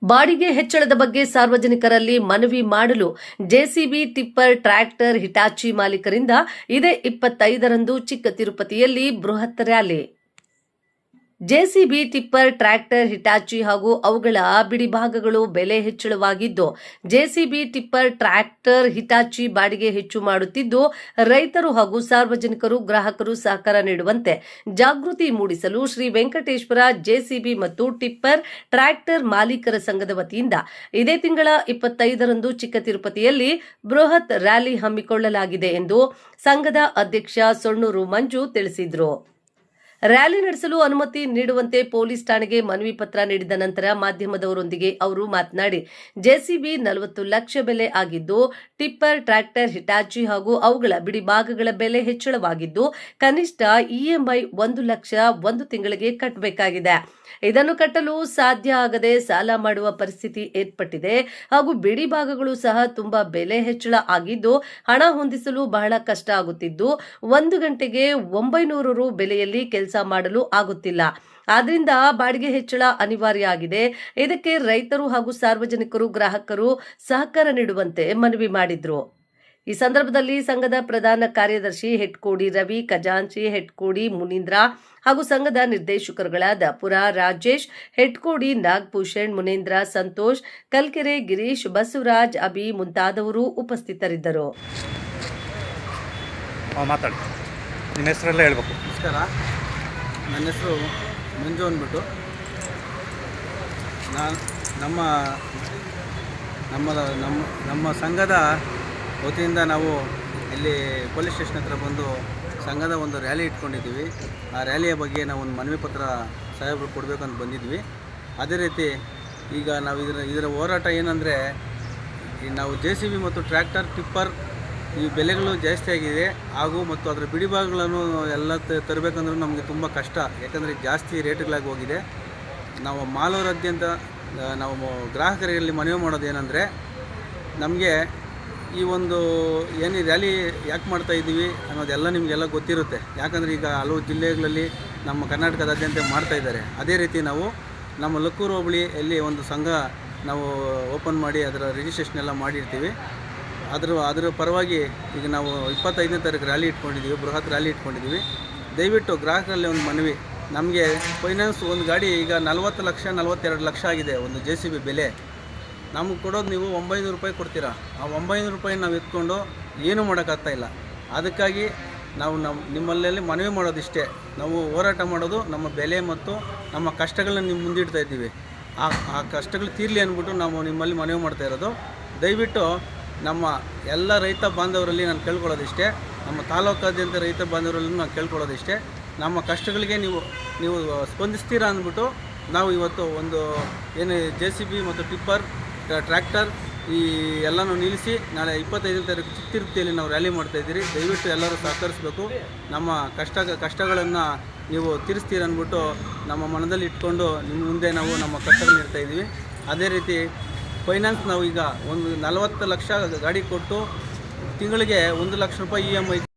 ಬಾಡಿಗೆ ಹೆಚ್ಚಳದ ಬಗ್ಗೆ ಸಾರ್ವಜನಿಕರಲ್ಲಿ ಮನವಿ ಮಾಡಲು ಜೆಸಿಬಿ, ಟಿಪ್ಪರ್, ಟ್ರ್ಯಾಕ್ಟರ್, ಹಿಟಾಚಿ ಮಾಲೀಕರಿಂದ ಇದೇ 25ರಂದು ಚಿಕ್ಕ ತಿರುಪತಿಯಲ್ಲಿ ಬೃಹತ್ rally. JCB, tipper, tractor, Hitachi ಹಾಗೂ ಅವುಗಳ ಬಿಡಿಭಾಗಗಳು ಬೆಲೆ ಹೆಚ್ಚಳವಾಗಿದ್ದು, ಜೆಸಿಬಿ, ಟಿಪ್ಪರ್, ಟ್ರ್ಯಾಕ್ಟರ್, ಹಿಟಾಚಿ ಬಾಡಿಗೆ ಹೆಚ್ಚು ಮಾಡುತ್ತಿದ್ದು, ರೈತರು ಹಾಗೂ ಸಾರ್ವಜನಿಕರು, ಗ್ರಾಹಕರು ಸಹಕಾರ ನೀಡುವಂತೆ ಜಾಗೃತಿ ಮೂಡಿಸಲು ಶ್ರೀ ವೆಂಕಟೇಶ್ವರ ಜೆಸಿಬಿ ಮತ್ತು ಟಿಪ್ಪರ್, ಟ್ರ್ಯಾಕ್ಟರ್ ಮಾಲೀಕರ ಸಂಘದ ವತಿಯಿಂದ ಇದೇ ತಿಂಗಳ 25ರಂದು ಚಿಕ್ಕ ತಿರುಪತಿಯಲ್ಲಿ ಬೃಹತ್ ರ್ಯಾಲಿ ಹಮ್ಮಿಕೊಳ್ಳಲಾಗಿದೆ ಎಂದು ಸಂಘದ ಅಧ್ಯಕ್ಷ ಸೊಣ್ಣೂರು ಮಂಜು ತಿಳಿಸಿದರು. ರ್ಯಾಲಿ ನಡೆಸಲು ಅನುಮತಿ ನೀಡುವಂತೆ ಪೊಲೀಸ್ ಠಾಣೆಗೆ ಮನವಿ ಪತ್ರ ನೀಡಿದ ನಂತರ ಮಾಧ್ಯಮದವರೊಂದಿಗೆ ಅವರು ಮಾತನಾಡಿ, ಜೆಸಿಬಿ 40 ಲಕ್ಷ ಬೆಲೆ ಆಗಿದ್ದು, ಟಿಪ್ಪರ್, ಟ್ರ್ಯಾಕ್ಟರ್, ಹಿಟಾಚಿ ಹಾಗೂ ಅವುಗಳ ಬಿಡಿಭಾಗಗಳ ಬೆಲೆ ಹೆಚ್ಚಳವಾಗಿದ್ದು, ಕನಿಷ್ಠ ಇಎಂಐ 1 ಲಕ್ಷ 1 ತಿಂಗಳಿಗೆ ಕಟ್ಟಬೇಕಾಗಿದೆ. ಇದನ್ನು ಕಟ್ಟಲು ಸಾಧ್ಯ ಆಗದೆ ಸಾಲ ಮಾಡುವ ಪರಿಸ್ಥಿತಿ ಏರ್ಪಟ್ಟಿದೆ ಹಾಗೂ ಬಿಡಿ ಭಾಗಗಳು ಸಹ ತುಂಬಾ ಬೆಲೆ ಹೆಚ್ಚಳ ಆಗಿದ್ದು, ಹಣ ಹೊಂದಿಸಲು ಬಹಳ ಕಷ್ಟ ಆಗುತ್ತಿದ್ದು, 1 ಗಂಟೆಗೆ 900 ರು ಬೆಲೆಯಲ್ಲಿ ಕೆಲಸ ಮಾಡಲು ಆಗುತ್ತಿಲ್ಲ. ಆದ್ರಿಂದ ಬಾಡಿಗೆ ಹೆಚ್ಚಳ ಅನಿವಾರ್ಯ ಆಗಿದೆ. ಇದಕ್ಕೆ ರೈತರು ಹಾಗೂ ಸಾರ್ವಜನಿಕರು, ಗ್ರಾಹಕರು ಸಹಕಾರ ನೀಡುವಂತೆ ಮನವಿ ಮಾಡಿದ್ರು. ಈ ಸಂದರ್ಭದಲ್ಲಿ ಸಂಘದ ಪ್ರಧಾನ ಕಾರ್ಯದರ್ಶಿ ಹೆಟ್ಕೋಡಿ ರವಿ, ಖಜಾಂಚಿ ಹೆಟ್ಕೋಡಿ ಮುನೀಂದ್ರ ಹಾಗೂ ಸಂಘದ ನಿರ್ದೇಶಕರುಗಳಾದ ಪುರಾ ರಾಜೇಶ್, ಹೆಟ್ಕೋಡಿ ನಾಗಭೂಷಣ್, ಮುನೇಂದ್ರ, ಸಂತೋಷ್, ಕಲ್ಕೆರೆ ಗಿರೀಶ್, ಬಸವರಾಜ್, ಅಭಿ ಮುಂತಾದವರು ಉಪಸ್ಥಿತರಿದ್ದರು. ನಮಸ್ಕಾರ, ನನ್ನ ಹೆಸರು ಮಂಜು ಅಂದ್ಬಿಟ್ಟು. ನಮ್ಮ ಸಂಘದ ವತಿಯಿಂದ ನಾವು ಇಲ್ಲಿ ಪೊಲೀಸ್ ಸ್ಟೇಷನ್ ಹತ್ರ ಬಂದು ಸಂಘದ ಒಂದು ರ್ಯಾಲಿ ಇಟ್ಕೊಂಡಿದ್ದೀವಿ. ಆ ರ್ಯಾಲಿಯ ಬಗ್ಗೆ ನಾವು ಒಂದು ಮನವಿ ಪತ್ರ ಸಾಹೇಬರು ಕೊಡಬೇಕಂತ ಬಂದಿದ್ವಿ. ಅದೇ ರೀತಿ ಈಗ ನಾವು ಇದರ ಹೋರಾಟ ಏನಂದರೆ, ನಾವು ಜೆಸಿಬಿ ಮತ್ತು ಟ್ರ್ಯಾಕ್ಟರ್, ಟಿಪ್ಪರ್ ಈ ಬೆಲೆಗಳು ಜಾಸ್ತಿ ಆಗಿದೆ ಹಾಗೂ ಮತ್ತು ಅದರ ಬಿಡಿಭಾಗಗಳನ್ನು ಎಲ್ಲ ತರಬೇಕಂದ್ರೂ ನಮಗೆ ತುಂಬ ಕಷ್ಟ. ಯಾಕಂದರೆ ಜಾಸ್ತಿ ರೇಟ್ಗಳಾಗಿ ಹೋಗಿದೆ. ನಾವು ಮಾಲೂರಾದ್ಯಂತ ನಾವು ಗ್ರಾಹಕರಲ್ಲಿ ಮನವಿ ಮಾಡೋದು ಏನಂದರೆ, ನಮಗೆ ಈ ಒಂದು ಏನು ರ್ಯಾಲಿ ಯಾಕೆ ಮಾಡ್ತಾಯಿದ್ದೀವಿ ಅನ್ನೋದೆಲ್ಲ ನಿಮಗೆಲ್ಲ ಗೊತ್ತಿರುತ್ತೆ. ಯಾಕಂದರೆ ಈಗ ಹಲವು ಜಿಲ್ಲೆಗಳಲ್ಲಿ ನಮ್ಮ ಕರ್ನಾಟಕದಾದ್ಯಂತ ಮಾಡ್ತಾಯಿದ್ದಾರೆ. ಅದೇ ರೀತಿ ನಾವು ನಮ್ಮ ಲಕ್ಕೂರು ಹೋಬಳಿಯಲ್ಲಿ ಒಂದು ಸಂಘ ನಾವು ಓಪನ್ ಮಾಡಿ ಅದರ ರಿಜಿಸ್ಟ್ರೇಷನ್ ಎಲ್ಲ ಮಾಡಿರ್ತೀವಿ. ಅದರ ಪರವಾಗಿ ಈಗ ನಾವು 25ನೇ ತಾರೀಕು ರ್ಯಾಲಿ ಇಟ್ಕೊಂಡಿದ್ದೀವಿ, ಬೃಹತ್ ರ್ಯಾಲಿ ಇಟ್ಕೊಂಡಿದ್ದೀವಿ. ದಯವಿಟ್ಟು ಗ್ರಾಹಕರಲ್ಲಿ ಒಂದು ಮನವಿ, ನಮಗೆ ಫೈನಾನ್ಸ್ ಒಂದು ಗಾಡಿ ಈಗ 40 ಲಕ್ಷ 42 ಲಕ್ಷ ಆಗಿದೆ ಒಂದು ಜೆಸಿಬಿ ಬೆಲೆ. ನಮಗೆ ಕೊಡೋದು ನೀವು 900 ರೂಪಾಯಿ ಕೊಡ್ತೀರಾ. ಆ 900 ರೂಪಾಯಿ ನಾವು ಎತ್ಕೊಂಡು ಏನೂ ಮಾಡೋಕ್ಕಾಗ್ತಾಯಿಲ್ಲ. ಅದಕ್ಕಾಗಿ ನಾವು ನಿಮ್ಮಲ್ಲಿ ಮನವಿ ಮಾಡೋದಿಷ್ಟೇ, ನಾವು ಹೋರಾಟ ಮಾಡೋದು ನಮ್ಮ ಬೆಲೆ ಮತ್ತು ನಮ್ಮ ಕಷ್ಟಗಳನ್ನ ನಿಮ್ಮ ಮುಂದಿಡ್ತಾ ಇದ್ದೀವಿ. ಆ ಕಷ್ಟಗಳು ತೀರಲಿ ಅಂದ್ಬಿಟ್ಟು ನಾವು ನಿಮ್ಮಲ್ಲಿ ಮನವಿ ಮಾಡ್ತಾ ಇರೋದು. ದಯವಿಟ್ಟು ನಮ್ಮ ಎಲ್ಲ ರೈತ ಬಾಂಧವರಲ್ಲಿ ನಾನು ಕೇಳ್ಕೊಳ್ಳೋದಿಷ್ಟೇ, ನಮ್ಮ ತಾಲೂಕಾದ್ಯಂತ ರೈತ ಬಾಂಧವರಲ್ಲಿ ನಾನು ಕೇಳ್ಕೊಳ್ಳೋದಿಷ್ಟೇ, ನಮ್ಮ ಕಷ್ಟಗಳಿಗೆ ನೀವು ಸ್ಪಂದಿಸ್ತೀರಾ ಅಂದ್ಬಿಟ್ಟು ನಾವು ಇವತ್ತು ಒಂದು ಏನು ಜೆಸಿಬಿ ಮತ್ತು ಟಿಪ್ಪರ್, ಟ್ರ್ಯಾಕ್ಟರ್ ಈ ಎಲ್ಲನೂ ನಿಲ್ಲಿಸಿ ನಾಳೆ 25ನೇ ತಾರೀಕು ಚಿಕ್ಕ ತಿರುಪತಿಯಲ್ಲಿ ನಾವು ರ್ಯಾಲಿ ಮಾಡ್ತಾಯಿದ್ದೀರಿ. ದಯವಿಟ್ಟು ಎಲ್ಲರೂ ಸಹಕರಿಸಬೇಕು. ನಮ್ಮ ಕಷ್ಟಗಳನ್ನು ನೀವು ತೀರಿಸ್ತೀರ ಅಂದ್ಬಿಟ್ಟು ನಮ್ಮ ಮನದಲ್ಲಿ ಇಟ್ಕೊಂಡು ನಿಮ್ಮ ಮುಂದೆ ನಾವು ನಮ್ಮ ಕಷ್ಟಗಳನ್ನ ಇಡ್ತಾಯಿದ್ದೀವಿ. ಅದೇ ರೀತಿ ಫೈನಾನ್ಸ್ ನಾವು ಈಗ ಒಂದು 40 ಲಕ್ಷ ಗಾಡಿ ಕೊಟ್ಟು ತಿಂಗಳಿಗೆ 1 ಲಕ್ಷ ರೂಪಾಯಿ ಇಎಂಐ